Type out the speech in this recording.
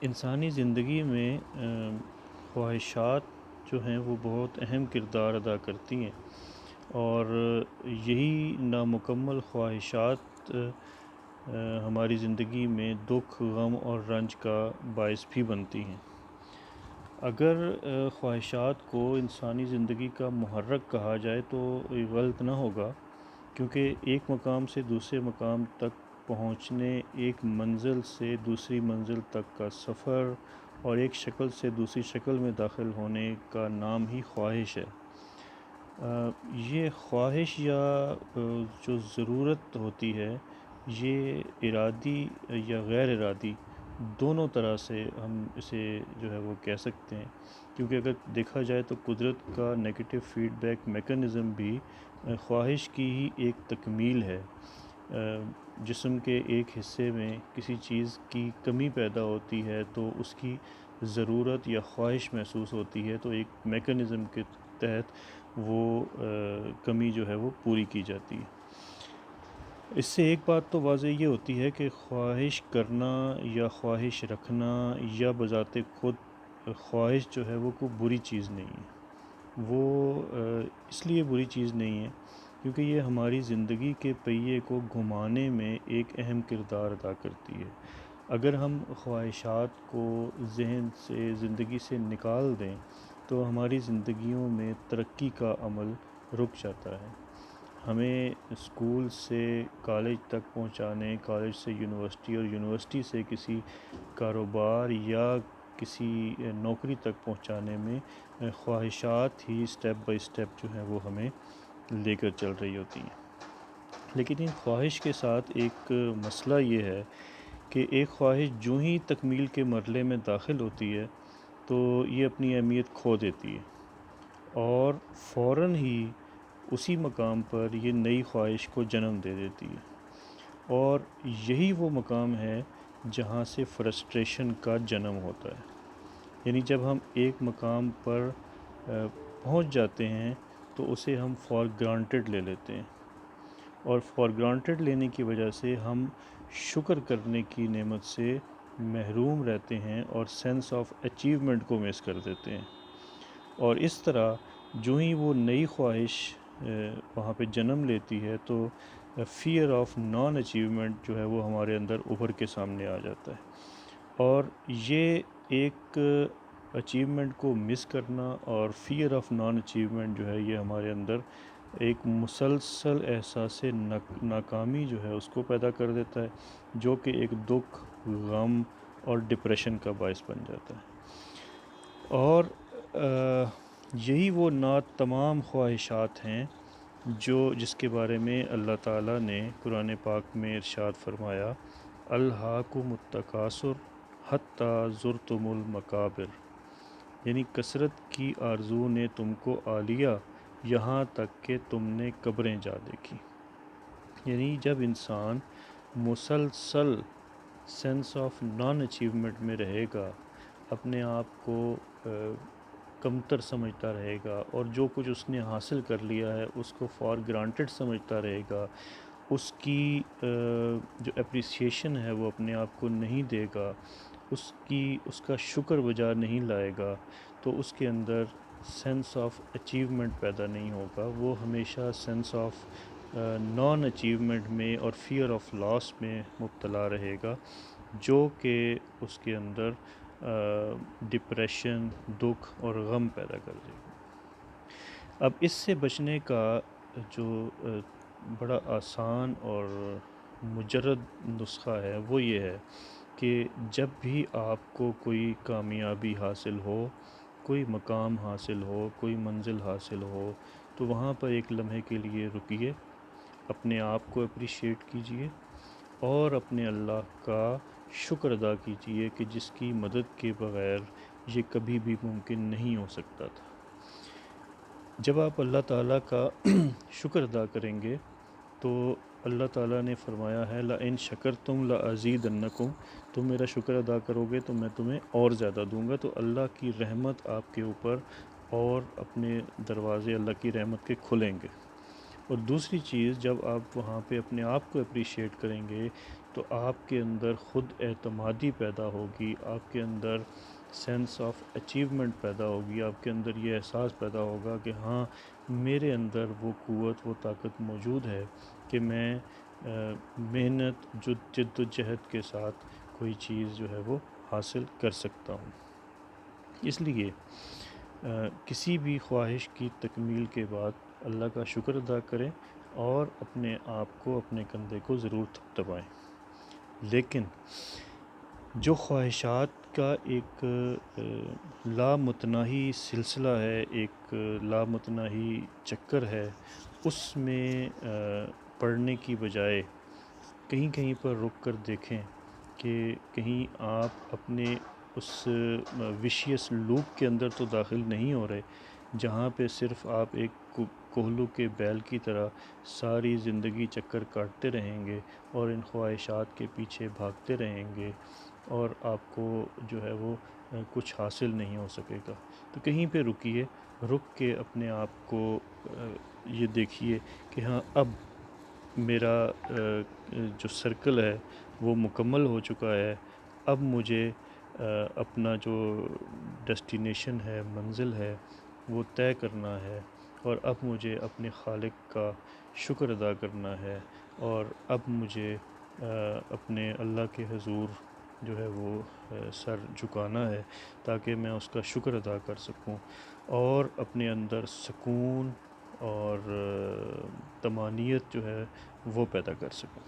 انسانی زندگی میں خواہشات جو ہیں وہ بہت اہم کردار ادا کرتی ہیں، اور یہی نامکمل خواہشات ہماری زندگی میں دکھ، غم اور رنج کا باعث بھی بنتی ہیں۔ اگر خواہشات کو انسانی زندگی کا محرک کہا جائے تو یہ غلط نہ ہوگا، کیونکہ ایک مقام سے دوسرے مقام تک پہنچنے، ایک منزل سے دوسری منزل تک کا سفر اور ایک شکل سے دوسری شکل میں داخل ہونے کا نام ہی خواہش ہے۔ یہ خواہش یا جو ضرورت ہوتی ہے، یہ ارادی یا غیر ارادی دونوں طرح سے ہم اسے جو ہے وہ کہہ سکتے ہیں، کیونکہ اگر دیکھا جائے تو قدرت کا نیگیٹو فیڈ بیک میکانزم بھی خواہش کی ہی ایک تکمیل ہے۔ جسم کے ایک حصے میں کسی چیز کی کمی پیدا ہوتی ہے تو اس کی ضرورت یا خواہش محسوس ہوتی ہے، تو ایک میکانزم کے تحت وہ کمی جو ہے وہ پوری کی جاتی ہے۔ اس سے ایک بات تو واضح یہ ہوتی ہے کہ خواہش کرنا یا خواہش رکھنا یا بذات خود خواہش جو ہے وہ کوئی بری چیز نہیں ہے۔ وہ اس لیے بری چیز نہیں ہے کیونکہ یہ ہماری زندگی کے پہیے کو گھمانے میں ایک اہم کردار ادا کرتی ہے۔ اگر ہم خواہشات کو ذہن سے، زندگی سے نکال دیں تو ہماری زندگیوں میں ترقی کا عمل رک جاتا ہے۔ ہمیں اسکول سے کالج تک پہنچانے، کالج سے یونیورسٹی اور یونیورسٹی سے کسی کاروبار یا کسی نوکری تک پہنچانے میں خواہشات ہی اسٹیپ بائی اسٹیپ جو ہیں وہ ہمیں لے کر چل رہی ہوتی ہیں۔ لیکن ان خواہش کے ساتھ ایک مسئلہ یہ ہے کہ ایک خواہش جو ہی تکمیل کے مرحلے میں داخل ہوتی ہے تو یہ اپنی اہمیت کھو دیتی ہے، اور فوراً ہی اسی مقام پر یہ نئی خواہش کو جنم دے دیتی ہے، اور یہی وہ مقام ہے جہاں سے فرسٹریشن کا جنم ہوتا ہے۔ یعنی جب ہم ایک مقام پر پہنچ جاتے ہیں تو اسے ہم فار گرانٹیڈ لے لیتے ہیں، اور فار گرانٹیڈ لینے کی وجہ سے ہم شکر کرنے کی نعمت سے محروم رہتے ہیں اور سینس آف اچیومنٹ کو مس کر دیتے ہیں، اور اس طرح جو ہی وہ نئی خواہش وہاں پہ جنم لیتی ہے تو فیئر آف نان اچیومنٹ جو ہے وہ ہمارے اندر ابھر کے سامنے آ جاتا ہے، اور یہ ایک اچیومنٹ کو مس کرنا اور فیئر آف نان اچیومنٹ جو ہے یہ ہمارے اندر ایک مسلسل احساس ناکامی جو ہے اس کو پیدا کر دیتا ہے، جو کہ ایک دکھ، غم اور ڈپریشن کا باعث بن جاتا ہے۔ اور یہی وہ تمام خواہشات ہیں جس کے بارے میں اللہ تعالیٰ نے قرآن پاک میں ارشاد فرمایا، الہاکم التکاثر حتی زرتم المقابر، یعنی کثرت کی آرزو نے تم کو آ لیا یہاں تک کہ تم نے قبریں جا دیکھی۔ یعنی جب انسان مسلسل سینس آف نان اچیومنٹ میں رہے گا، اپنے آپ کو کمتر سمجھتا رہے گا، اور جو کچھ اس نے حاصل کر لیا ہے اس کو فار گرانٹیڈ سمجھتا رہے گا، اس کی جو اپریسیشن ہے وہ اپنے آپ کو نہیں دے گا، اس کا شکر بجا نہیں لائے گا، تو اس کے اندر سینس آف اچیومنٹ پیدا نہیں ہوگا۔ وہ ہمیشہ سینس آف نان اچیومنٹ میں اور فیئر آف لاس میں مبتلا رہے گا، جو کہ اس کے اندر ڈپریشن، دکھ اور غم پیدا کر دے گا۔ اب اس سے بچنے کا جو بڑا آسان اور مجرد نسخہ ہے وہ یہ ہے کہ جب بھی آپ کو کوئی کامیابی حاصل ہو، کوئی مقام حاصل ہو، کوئی منزل حاصل ہو، تو وہاں پر ایک لمحے کے لیے رکیے، اپنے آپ کو اپریشیٹ کیجئے اور اپنے اللہ کا شکر ادا کیجئے کہ جس کی مدد کے بغیر یہ کبھی بھی ممکن نہیں ہو سکتا تھا۔ جب آپ اللہ تعالیٰ کا شکر ادا کریں گے تو اللہ تعالیٰ نے فرمایا ہے لَإِن شَكَرْتُمْ لَأَزِيدَنَّكُمْ، تم میرا شکر ادا کرو گے تو میں تمہیں اور زیادہ دوں گا۔ تو اللہ کی رحمت آپ کے اوپر، اور اپنے دروازے اللہ کی رحمت کے کھلیں گے۔ اور دوسری چیز، جب آپ وہاں پہ اپنے آپ کو اپریشیٹ کریں گے تو آپ کے اندر خود اعتمادی پیدا ہوگی، آپ کے اندر سینس آف اچیومنٹ پیدا ہوگی، آپ کے اندر یہ احساس پیدا ہوگا کہ ہاں میرے اندر وہ قوت، وہ طاقت موجود ہے کہ میں محنت جد و جہد کے ساتھ کوئی چیز جو ہے وہ حاصل کر سکتا ہوں۔ اس لیے کسی بھی خواہش کی تکمیل کے بعد اللہ کا شکر ادا کریں اور اپنے آپ کو، اپنے کندھے کو ضرور تھپتھپائیں۔ لیکن جو خواہشات کا ایک لامتناہی سلسلہ ہے، ایک لامتناہی چکر ہے، اس میں پڑھنے کی بجائے کہیں کہیں پر رک کر دیکھیں کہ کہیں آپ اپنے اس وشیس لوپ کے اندر تو داخل نہیں ہو رہے جہاں پہ صرف آپ ایک کوہلو کے بیل کی طرح ساری زندگی چکر کاٹتے رہیں گے اور ان خواہشات کے پیچھے بھاگتے رہیں گے اور آپ کو جو ہے وہ کچھ حاصل نہیں ہو سکے گا۔ تو کہیں پہ رکیے، رک کے اپنے آپ کو یہ دیکھیے کہ ہاں اب میرا جو سرکل ہے وہ مکمل ہو چکا ہے، اب مجھے اپنا جو ڈیسٹینیشن ہے، منزل ہے، وہ طے کرنا ہے، اور اب مجھے اپنے خالق کا شکر ادا کرنا ہے، اور اب مجھے اپنے اللہ کے حضور جو ہے وہ سر جھکانا ہے تاکہ میں اس کا شکر ادا کر سکوں اور اپنے اندر سکون اور طمانینت جو ہے وہ پیدا کر سکوں۔